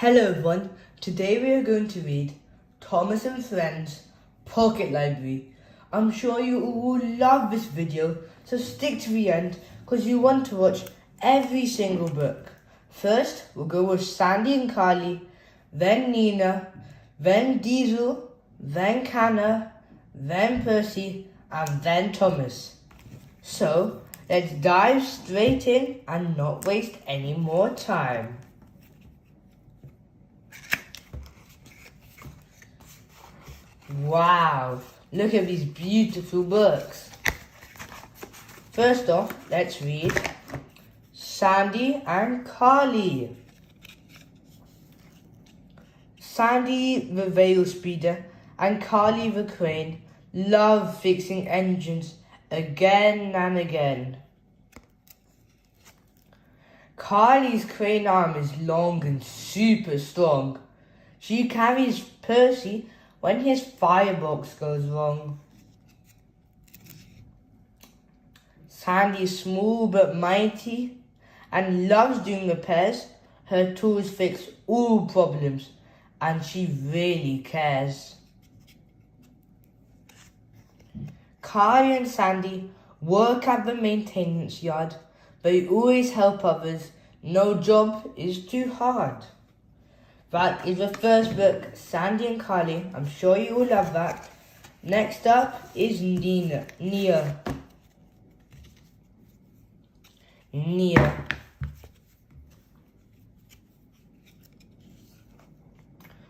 Hello everyone, today we are going to read Thomas and Friends Pocket Library. I'm sure you all will love this video, so stick to the end because you want to watch every single book. First, we'll go with Sandy and Carly, then Nina, then Diesel, then Canna, then Percy, and then Thomas. So, let's dive straight in and not waste any more time. Wow, look at these beautiful books. First off, let's read Sandy and Carly. Sandy the rail speeder and Carly the crane love fixing engines again and again. Carly's crane arm is long and super strong. She carries Percy when his firebox goes wrong. Sandy is small but mighty and loves doing repairs. Her tools fix all problems and she really cares. Carly and Sandy work at the maintenance yard. They always help others. No job is too hard. That is the first book, Sandy and Carly. I'm sure you will love that. Next up is Nia.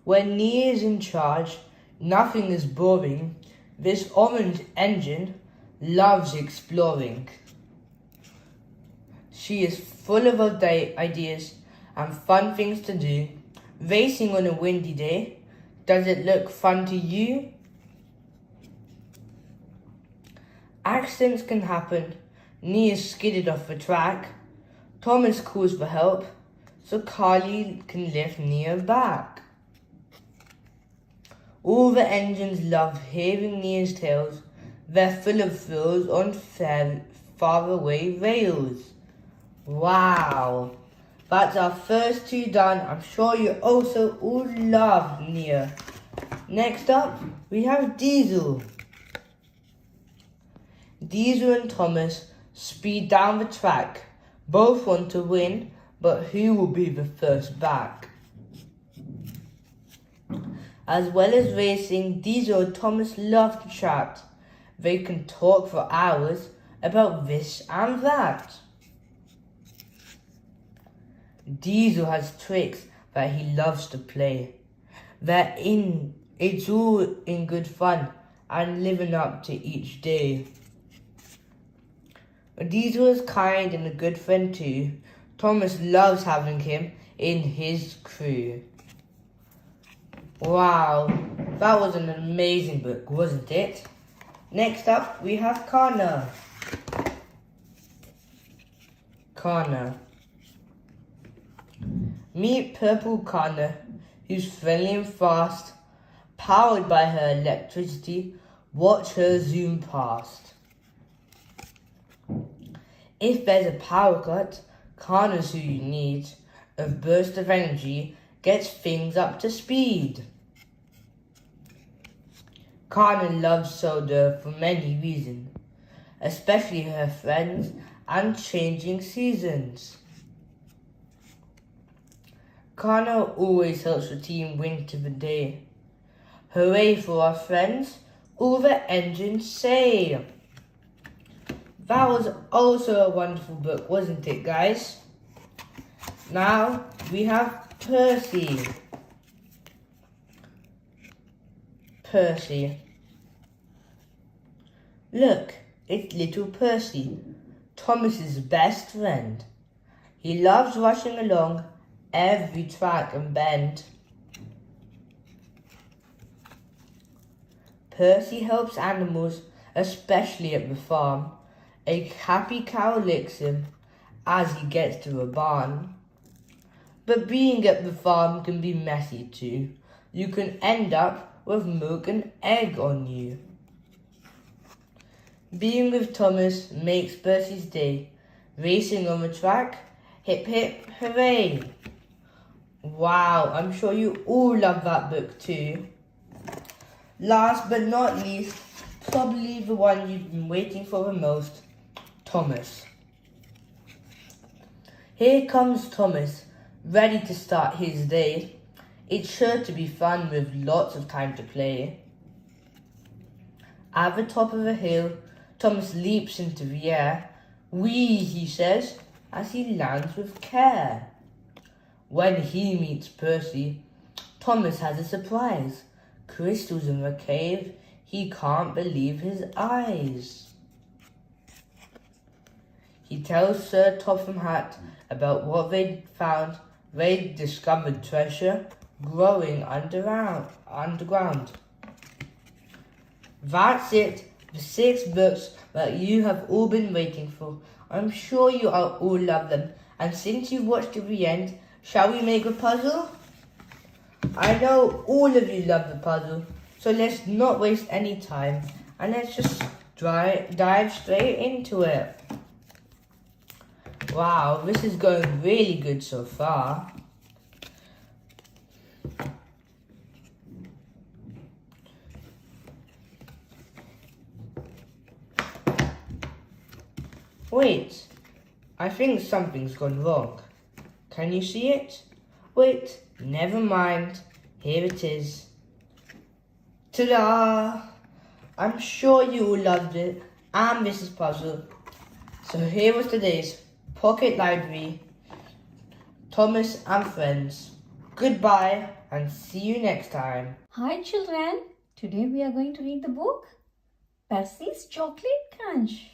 When Nia is in charge, nothing is boring. This orange engine loves exploring. She is full of ideas and fun things to do. Racing on a windy day, does it look fun to you? Accidents can happen. Nia skidded off the track. Thomas calls for help, so Carly can lift Nia back. All the engines love hearing Nia's tales. They're full of thrills on faraway rails. Wow! That's our first two done. I'm sure you also all love Nia. Next up, we have Diesel. Diesel and Thomas speed down the track. Both want to win, but who will be the first back? As well as racing, Diesel and Thomas love to chat. They can talk for hours about this and that. Diesel has tricks that he loves to play. It's all in good fun and living up to each day. Diesel is kind and a good friend too. Thomas loves having him in his crew. Wow, that was an amazing book, wasn't it? Next up, we have Kana. Meet Purple Kana, who's friendly and fast. Powered by her electricity, watch her zoom past. If there's a power cut, Kana's who you need. A burst of energy gets things up to speed. Kana loves soda for many reasons, especially her friends and changing seasons. Kana always helps the team win to the day. Hooray for our friends, all the engines say. That was also a wonderful book, wasn't it, guys? Now we have Percy. Look, it's little Percy, Thomas's best friend. He loves rushing along every track and bend. Percy helps animals, especially at the farm. A happy cow licks him as he gets to a barn. But being at the farm can be messy too. You can end up with milk and egg on you. Being with Thomas makes Percy's day. Racing on the track, hip hip hooray. Wow, I'm sure you all love that book too. Last but not least, probably the one you've been waiting for the most, Thomas. Here comes Thomas, ready to start his day. It's sure to be fun with lots of time to play. At the top of the hill, Thomas leaps into the air. Whee, he says, as he lands with care. When he meets Percy, Thomas has a surprise. Crystals in the cave, he can't believe his eyes. He tells Sir Topham Hatt about what they'd found. They'd discovered treasure growing underground. That's it, the 6 books that you have all been waiting for. I'm sure you all love them. And since you've watched to the end, shall we make a puzzle? I know all of you love the puzzle, so let's not waste any time and let's just dive straight into it. Wow, this is going really good so far. Wait, I think something's gone wrong. Can you see it? Wait, never mind. Here it is. Ta-da! I'm sure you all loved it and this is puzzle. So here was today's Pocket Library, Thomas and Friends. Goodbye and see you next time. Hi children, today we are going to read the book Percy's Chocolate Crunch.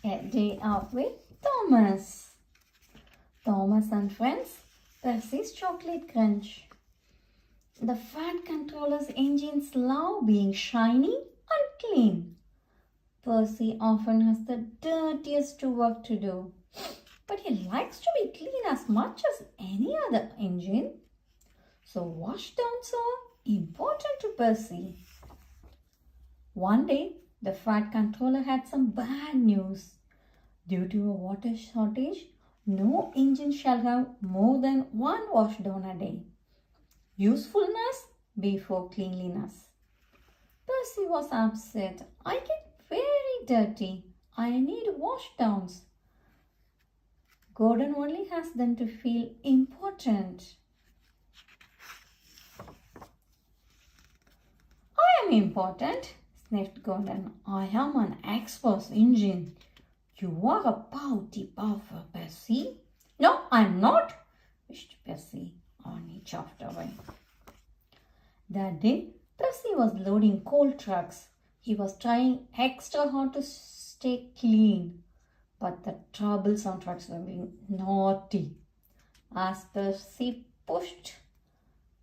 A Day Out with Thomas. Thomas and Friends, Percy's Chocolate Crunch. The Fat Controller's engines love being shiny and clean. Percy often has the dirtiest work to do, but he likes to be clean as much as any other engine. So washdowns are important to Percy. One day, the Fat Controller had some bad news. Due to a water shortage, no engine shall have more than 1 washdown a day. Usefulness before cleanliness. Percy was upset. I get very dirty. I need washdowns. Gordon only has them to feel important. I am important, sniffed Gordon. I am an express engine. You are a pouty puffer, Percy. No, I'm not, wished Percy, and he chuffed away. That day, Percy was loading coal trucks. He was trying extra hard to stay clean, but the troublesome trucks were being naughty. As Percy pushed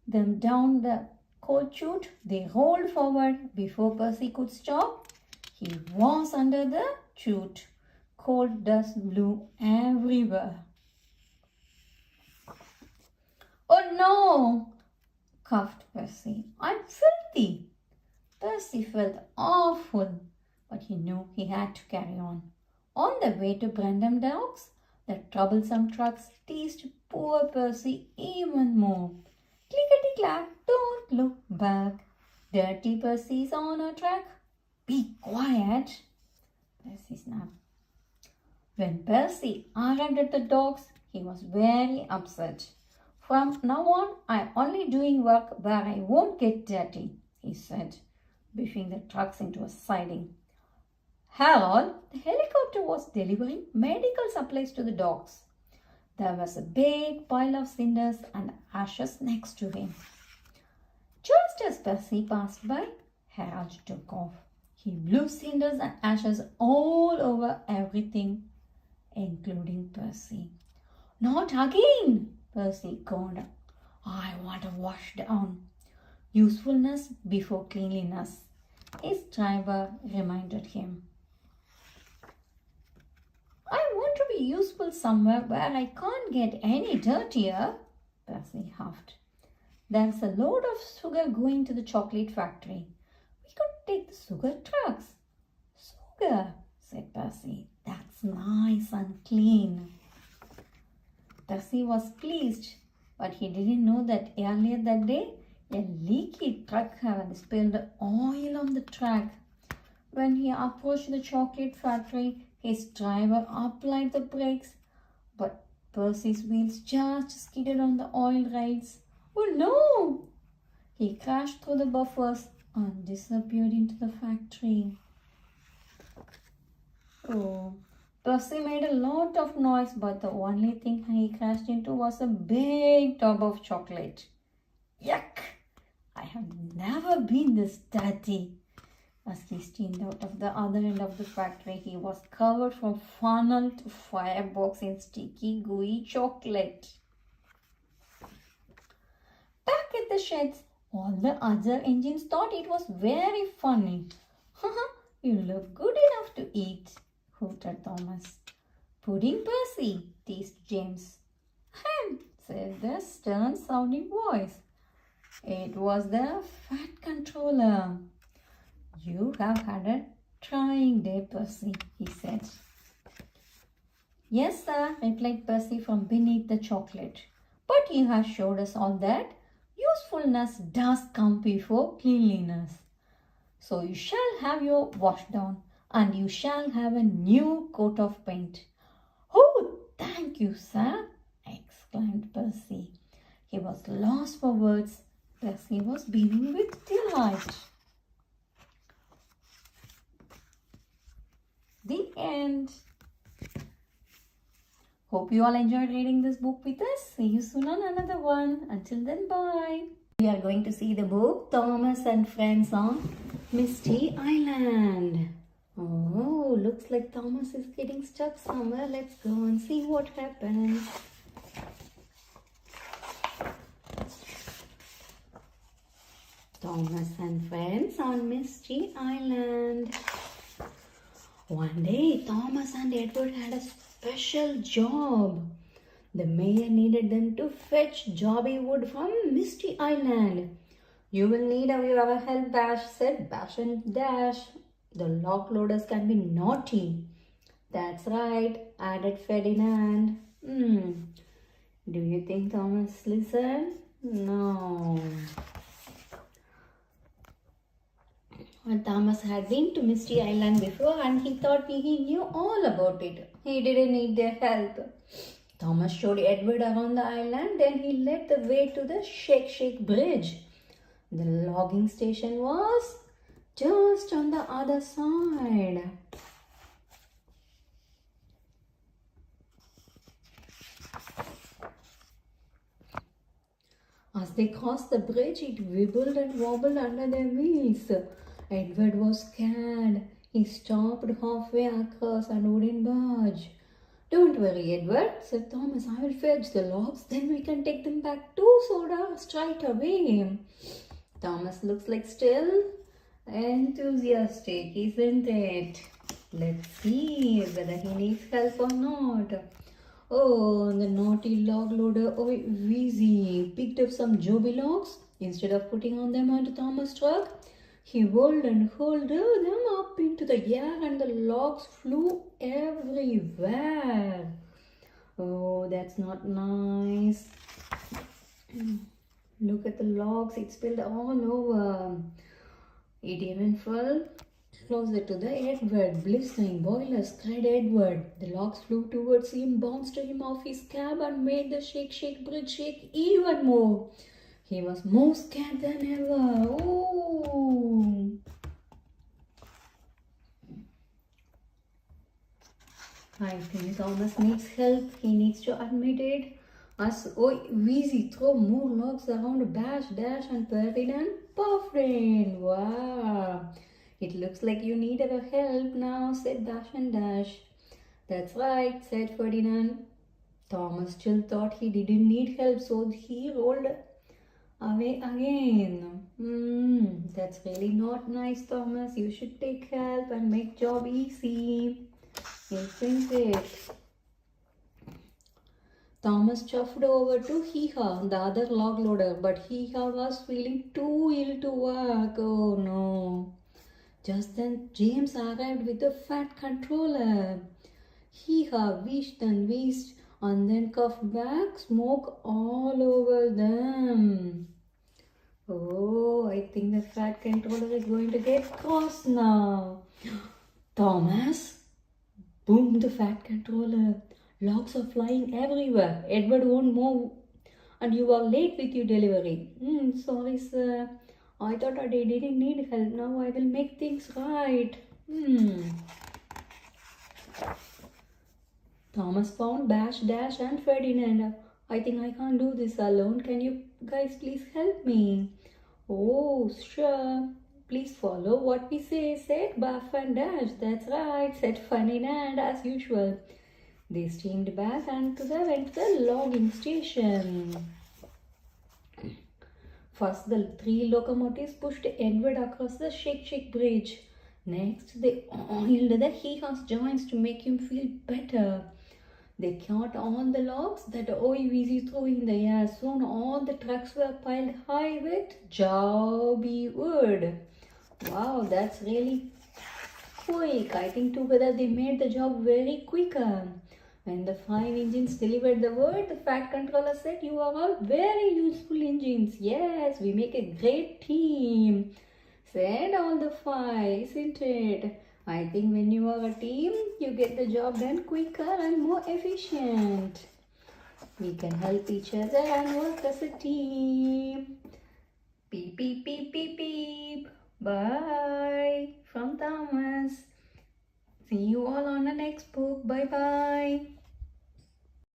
them down the coal chute, they rolled forward. Before Percy could stop, he was under the chute. Coal dust blew everywhere. Oh no, coughed Percy. I'm filthy. Percy felt awful, but he knew he had to carry on. On the way to Brendam Docks, the troublesome trucks teased poor Percy even more. Clickety-clack, don't look back. Dirty Percy's on a track. Be quiet, Percy snapped. When Percy arrived at the docks, he was very upset. From now on, I'm only doing work where I won't get dirty, he said, biffing the trucks into a siding. Harold, the helicopter, was delivering medical supplies to the docks. There was a big pile of cinders and ashes next to him. Just as Percy passed by, Harold took off. He blew cinders and ashes all over everything, including Percy. Not again, Percy groaned. I want to wash down. Usefulness before cleanliness, his driver reminded him. I want to be useful somewhere where I can't get any dirtier, Percy huffed. There's a load of sugar going to the chocolate factory. We could take the sugar trucks. Sugar, said Percy. That's nice and clean. Percy was pleased, but he didn't know that earlier that day a leaky truck had spilled oil on the track. When he approached the chocolate factory, his driver applied the brakes, but Percy's wheels just skidded on the oil rails. Oh no! He crashed through the buffers and disappeared into the factory. Oh, Percy made a lot of noise, but the only thing he crashed into was a big tub of chocolate. Yuck! I have never been this dirty. As he steamed out of the other end of the factory, he was covered from funnel to firebox in sticky, gooey chocolate. Back at the sheds, all the other engines thought it was very funny. You look good enough to eat, hooted Thomas. Pudding Percy, teased James. Said the stern-sounding voice. It was the fat controller. You have had a trying day, Percy, he said. Yes, sir, replied Percy from beneath the chocolate. But you have showed us all that usefulness does come before cleanliness. So you shall have your wash down, and you shall have a new coat of paint. Oh, thank you, sir, exclaimed Percy. He was lost for words. Percy was beaming with delight. The end. Hope you all enjoyed reading this book with us. See you soon on another one. Until then, bye. We are going to see the book Thomas and Friends on Misty Island. Oh, looks like Thomas is getting stuck somewhere. Let's go and see what happens. Thomas and Friends on Misty Island. One day, Thomas and Edward had a special job. The mayor needed them to fetch jobby wood from Misty Island. You will need our help, Bash, said Bash and Dash. The lock loaders can be naughty. That's right, added Ferdinand. Do you think Thomas listened? No. Well, Thomas had been to Misty Island before and he thought he knew all about it. He didn't need their help. Thomas showed Edward around the island, then he led the way to the Shake Bridge. The logging station was just on the other side. As they crossed the bridge, it wibbled and wobbled under their wheels. Edward was scared. He stopped halfway across and wouldn't budge. Don't worry, Edward, said Thomas. I will fetch the logs, then we can take them back to Soda straight away. Thomas looks like still enthusiastic, isn't it? Let's see whether he needs help or not. Oh, the naughty log loader, oh, Wheezy, picked up some joby logs. Instead of putting on them onto Thomas' truck, he whirled and hurled them up into the air and the logs flew everywhere. Oh, that's not nice. Look at the logs, it spilled all over. It even fell closer to the Edward. Blistering boilers cried Edward. The logs flew towards him, bounced him off his cab and made the Shake Bridge shake even more. He was more scared than ever. Oh! I think Thomas needs help. He needs to admit it. As Wheezy throw more logs around Bash, Dash and Ferdinand puffed in. Wow! It looks like you need our help now, said Bash and Dash. That's right, said Ferdinand. Thomas still thought he didn't need help, so he rolled away again. That's really not nice, Thomas. You should take help and make job easy. Isn't it? Thomas chuffed over to Hee-Haw, the other log loader, but Hee-Haw was feeling too ill to work. Oh no. Just then James arrived with the fat controller. Hee-haw, wished and wished, and then coughed back smoke all over them. Oh, I think the fat controller is going to get cross now. Thomas, boomed the fat controller. Logs are flying everywhere. Edward won't move, and you are late with your delivery. Sorry, sir. I thought I didn't need help. Now I will make things right. Thomas found Bash, Dash, and Ferdinand. I think I can't do this alone. Can you guys please help me? Oh, sure. Please follow what we say, said Buff and Dash. That's right, said Ferdinand as usual. They steamed back and went to the logging station. First, the three locomotives pushed Edward across the Shake Bridge. Next, they oiled the Hee-Haw's joints to make him feel better. They caught on the logs that OEVC threw in the air. Soon all the trucks were piled high with jobby wood. Wow, that's really quick. I think together they made the job very quicker. When the 5 engines delivered the word, the fat controller said, "You are all very useful engines. Yes, we make a great team," said all the 5, isn't it? I think when you are a team, you get the job done quicker and more efficient. We can help each other and work as a team. Beep, beep, beep, beep, beep. Bye from Thomas. See you all on the next book. Bye bye.